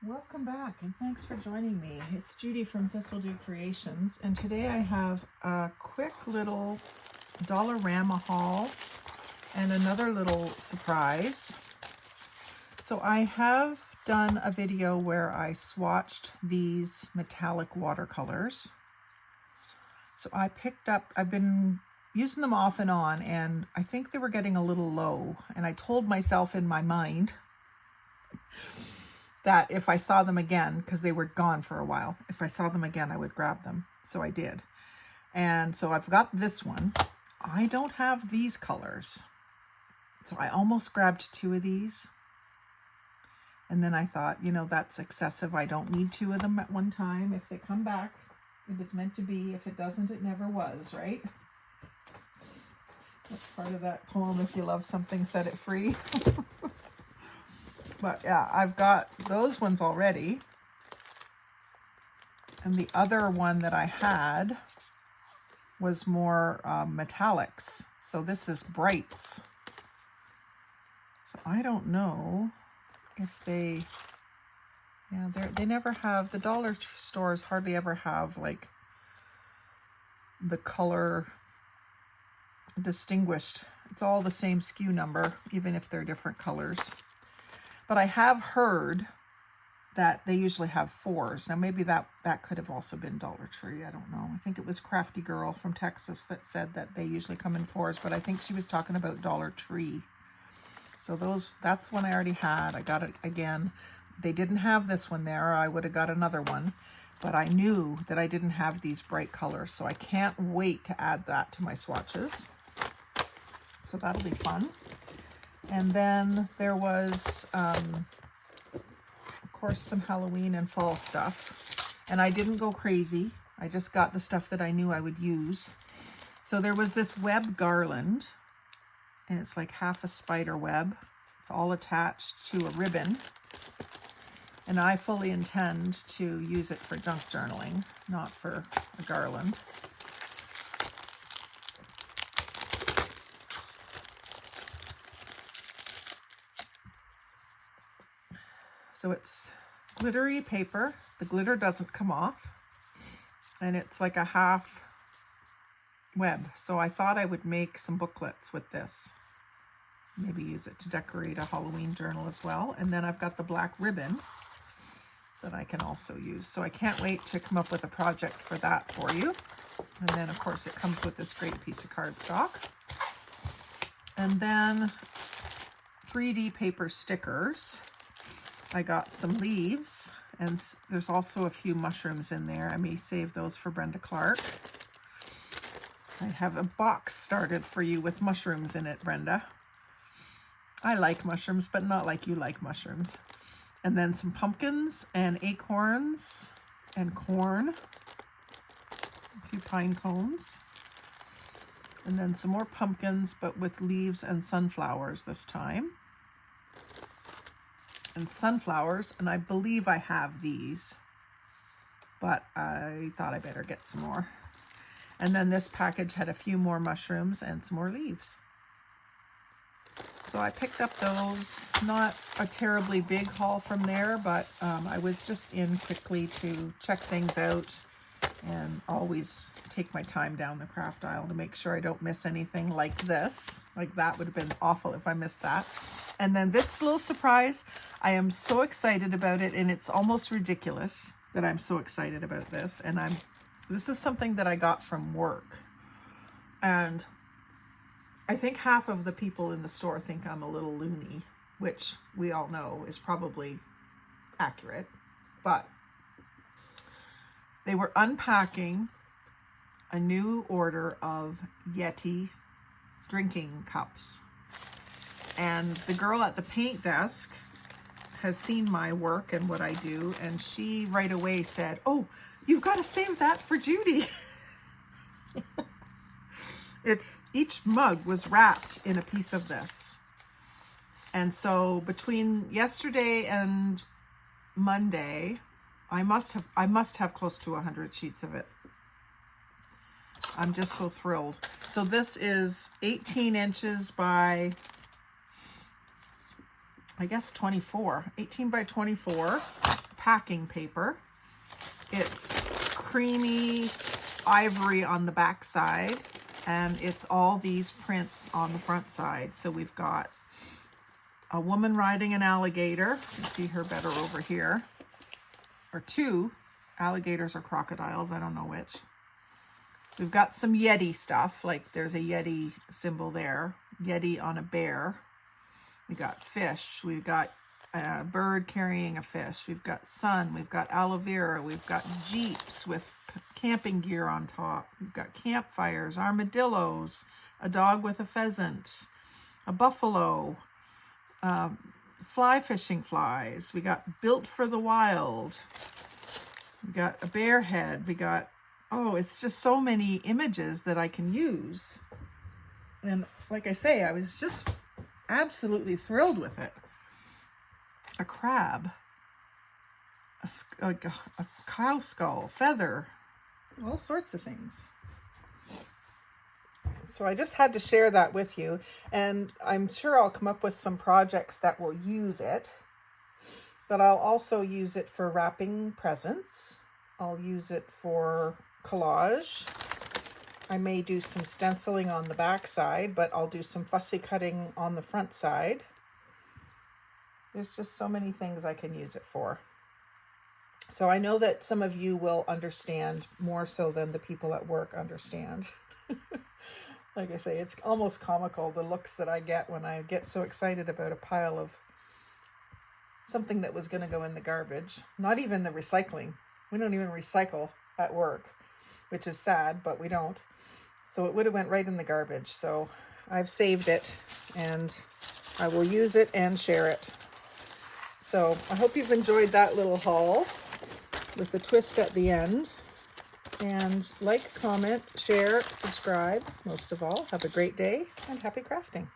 Welcome back and thanks for joining me. It's Judy from Thistledew Creations, and today I have a quick little Dollarama haul and another little surprise. So I have done a video where I swatched these metallic watercolors. So I picked up, I've been using them off and on, and I think they were getting a little low, and I told myself in my mind that if I saw them again, because they were gone for a while, if I saw them again, I would grab them. So I did. And so I've got this one. I don't have these colors. So I almost grabbed two of these. And then I thought, you know, that's excessive. I don't need two of them at one time. If they come back, it was meant to be. If it doesn't, it never was, right? That's part of that poem, if you love something, set it free. But yeah, I've got those ones already. And the other one that I had was more metallics. So this is brights. So I don't know if they, yeah, they never have, the dollar stores hardly ever have like the color distinguished. It's all the same SKU number, even if they're different colors. But I have heard that they usually have fours. Now maybe that could have also been Dollar Tree. I don't know. I think it was Crafty Girl from Texas that said that they usually come in fours, but I think she was talking about Dollar Tree. So that's one I already had. I got it again. They didn't have this one there. I would have got another one, but I knew that I didn't have these bright colors. So I can't wait to add that to my swatches. So that'll be fun. And then there was, of course, some Halloween and fall stuff. And I didn't go crazy. I just got the stuff that I knew I would use. So there was this web garland, and it's like half a spider web. It's all attached to a ribbon. And I fully intend to use it for junk journaling, not for a garland. So it's glittery paper. The glitter doesn't come off. And it's like a half web. So I thought I would make some booklets with this. Maybe use it to decorate a Halloween journal as well. And then I've got the black ribbon that I can also use. So I can't wait to come up with a project for that for you. And then of course it comes with this great piece of cardstock. And then 3D paper stickers. I got some leaves, and there's also a few mushrooms in there. I may save those for Brenda Clark. I have a box started for you with mushrooms in it, Brenda. I like mushrooms, but not like you like mushrooms. And then some pumpkins and acorns and corn. A few pine cones. And then some more pumpkins, but with leaves and sunflowers this time. And sunflowers, and I believe I have these, but I thought I better get some more. And then this package had a few more mushrooms and some more leaves. So I picked up those. Not a terribly big haul from there, but I was just in quickly to check things out and always take my time down the craft aisle to make sure I don't miss anything like this. Like that would have been awful if I missed that. And then this little surprise, I am so excited about it, and it's almost ridiculous that I'm so excited about this. And this is something that I got from work. And I think half of the people in the store think I'm a little loony, which we all know is probably accurate. But they were unpacking a new order of Yeti drinking cups. And the girl at the paint desk has seen my work and what I do, and she right away said, "Oh, you've got to save that for Judy." Each mug was wrapped in a piece of this. And so between yesterday and Monday, I must have close to 100 sheets of it. I'm just so thrilled. So this is 18 inches by, I guess 24, 18 by 24. packing paper. It's creamy ivory on the back side, and it's all these prints on the front side. So we've got a woman riding an alligator. You can see her better over here. Or two alligators or crocodiles, I don't know which. We've got some Yeti stuff, like there's a Yeti symbol there. Yeti on a bear. We got fish. We've got a bird carrying a fish. We've got sun. We've got aloe vera. We've got jeeps with camping gear on top. We've got campfires, armadillos, a dog with a pheasant, a buffalo, fly fishing flies. We got built for the wild. We got a bear head. We got, oh, it's just so many images that I can use. And like I say, I was just absolutely thrilled with it. A crab, a cow skull, feather, all sorts of things. So I just had to share that with you, and I'm sure I'll come up with some projects that will use it, but I'll also use it for wrapping presents. I'll use it for collage. I may do some stenciling on the back side, but I'll do some fussy cutting on the front side. There's just so many things I can use it for. So I know that some of you will understand more so than the people at work understand. Like I say, it's almost comical, the looks that I get when I get so excited about a pile of something that was going to go in the garbage. Not even the recycling. We don't even recycle at work, which is sad, but we don't. So it would have went right in the garbage. So I've saved it, and I will use it and share it. So I hope you've enjoyed that little haul with the twist at the end. And like, comment, share, subscribe. Most of all, have a great day and happy crafting.